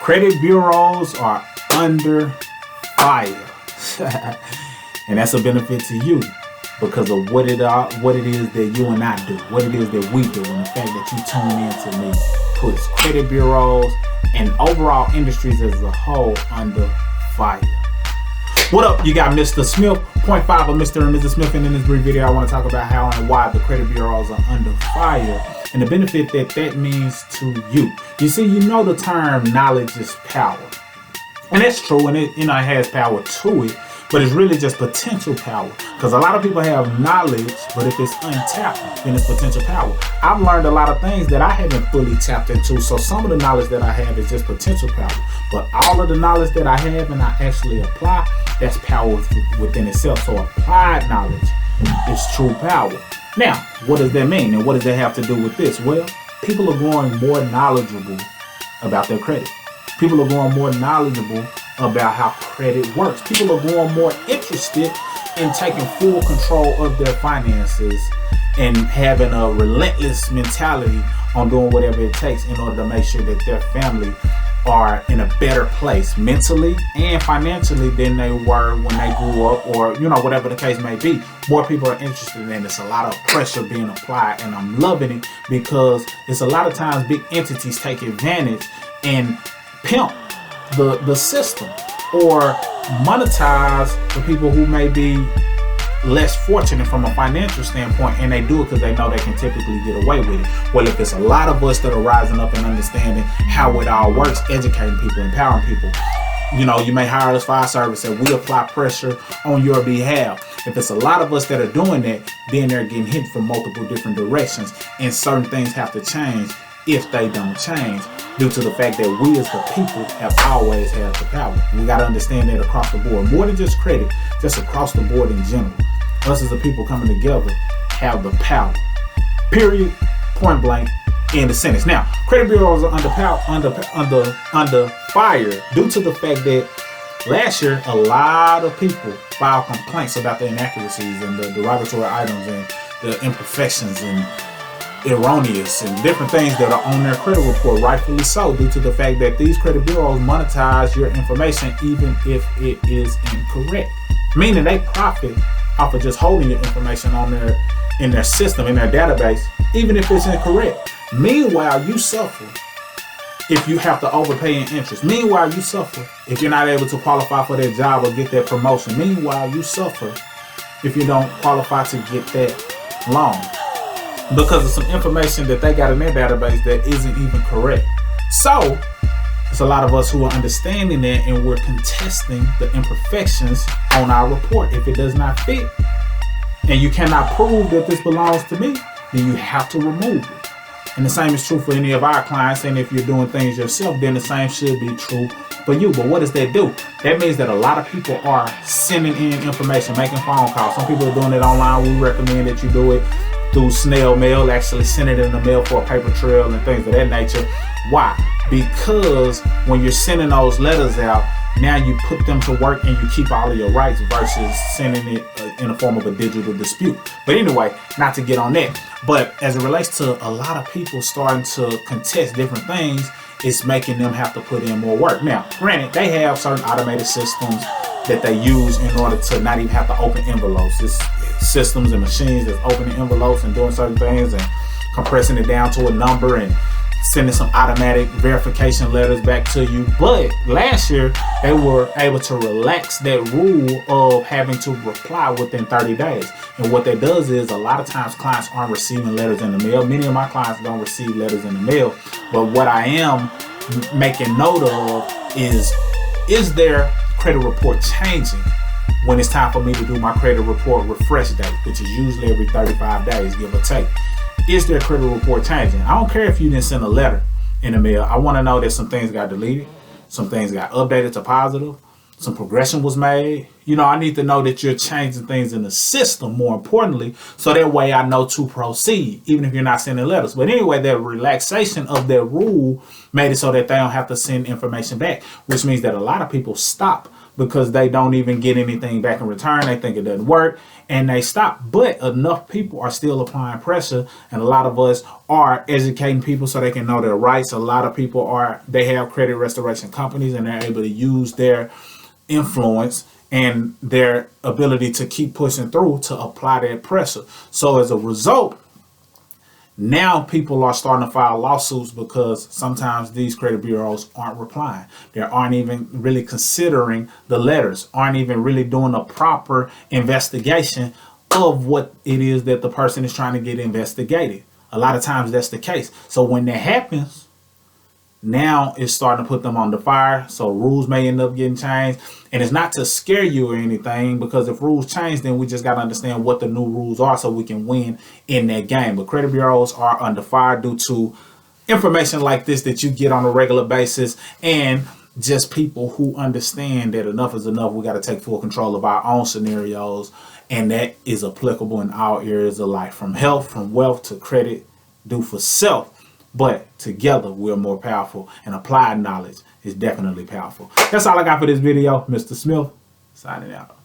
Credit bureaus are under fire. And that's a benefit to you because of what it is that you and I do, what it is that we do, and the fact that you tune in to me puts credit bureaus and overall industries as a whole under fire. What up? You got Mr. Smith, 0.5 of Mr. and Mrs. Smith, and in this brief video I want to talk about how and why the credit bureaus are under fire and the benefit that means to you. You see, you know the term knowledge is power. And that's true, and it has power to it, but it's really just potential power. Because a lot of people have knowledge, but if it's untapped, then it's potential power. I've learned a lot of things that I haven't fully tapped into, so some of the knowledge that I have is just potential power. But all of the knowledge that I have and I actually apply, that's power within itself. So applied knowledge is true power. Now, what does that mean? And what does that have to do with this? Well, people are growing more knowledgeable about their credit. People are growing more knowledgeable about how credit works. People are growing more interested in taking full control of their finances and having a relentless mentality on doing whatever it takes in order to make sure that their family are in a better place mentally and financially than they were when they grew up, or whatever the case may be. More people are interested in it. It's a lot of pressure being applied, and I'm loving it because it's a lot of times big entities take advantage and pimp the system or monetize the people who may be less fortunate from a financial standpoint, and they do it because they know they can typically get away with it. Well, if it's a lot of us that are rising up and understanding how it all works, educating people, empowering people, you may hire us for our service and we apply pressure on your behalf. If it's a lot of us that are doing that, then they're getting hit from multiple different directions, and certain things have to change if they don't change, due to the fact that we as the people have always had the power. We got to understand that across the board, more than just credit, just across the board in general. Us as a people coming together have the power. Period. Point blank. End of sentence. Now, credit bureaus are under fire due to the fact that last year a lot of people filed complaints about the inaccuracies and the derogatory items and the imperfections and erroneous and different things that are on their credit report, rightfully so, due to the fact that these credit bureaus monetize your information even if it is incorrect, meaning they profit off of just holding your information in their system, in their database, even if it's incorrect. Meanwhile, you suffer if you have to overpay in interest. Meanwhile, you suffer if you're not able to qualify for that job or get that promotion. Meanwhile, you suffer if you don't qualify to get that loan, because of some information that they got in their database that isn't even correct. So it's a lot of us who are understanding that, and we're contesting the imperfections on our report. If it does not fit and you cannot prove that this belongs to me, then you have to remove it. And the same is true for any of our clients. And if you're doing things yourself, then the same should be true for you. But what does that do? That means that a lot of people are sending in information, making phone calls. Some people are doing it online. We recommend that you do it through snail mail, actually send it in the mail for a paper trail and things of that nature. Why? Because when you're sending those letters out, now you put them to work and you keep all of your rights versus sending it in the form of a digital dispute. But anyway, not to get on that, but as it relates to a lot of people starting to contest different things, it's making them have to put in more work. Now, granted, they have certain automated systems that they use in order to not even have to open envelopes. It's systems and machines that's opening envelopes and doing certain things and compressing it down to a number and sending some automatic verification letters back to you. But last year, they were able to relax that rule of having to reply within 30 days. And what that does is a lot of times clients aren't receiving letters in the mail. Many of my clients don't receive letters in the mail. But what I am making note of is their credit report changing when it's time for me to do my credit report refresh date, which is usually every 35 days, give or take. Is their credit report changing? I don't care if you didn't send a letter in the mail. I want to know that some things got deleted, some things got updated to positive, some progression was made. I need to know that you're changing things in the system, more importantly, so that way I know to proceed, even if you're not sending letters. But anyway, that relaxation of their rule made it so that they don't have to send information back, which means that a lot of people stop because they don't even get anything back in return. They think it doesn't work and they stop. But enough people are still applying pressure, and a lot of us are educating people so they can know their rights. A lot of people they have credit restoration companies, and they're able to use their influence and their ability to keep pushing through to apply that pressure. So as a result, now people are starting to file lawsuits because sometimes these credit bureaus aren't replying. They aren't even really considering the letters, aren't even really doing a proper investigation of what it is that the person is trying to get investigated. A lot of times that's the case. So when that happens, now it's starting to put them on the fire. So rules may end up getting changed. And it's not to scare you or anything, because if rules change, then we just got to understand what the new rules are so we can win in that game. But credit bureaus are under fire due to information like this that you get on a regular basis, and just people who understand that enough is enough. We got to take full control of our own scenarios. And that is applicable in all areas of life, from health, from wealth to credit. Do for self. But together we're more powerful, and applied knowledge is definitely powerful. That's all I got for this video. Mr. Smith, signing out.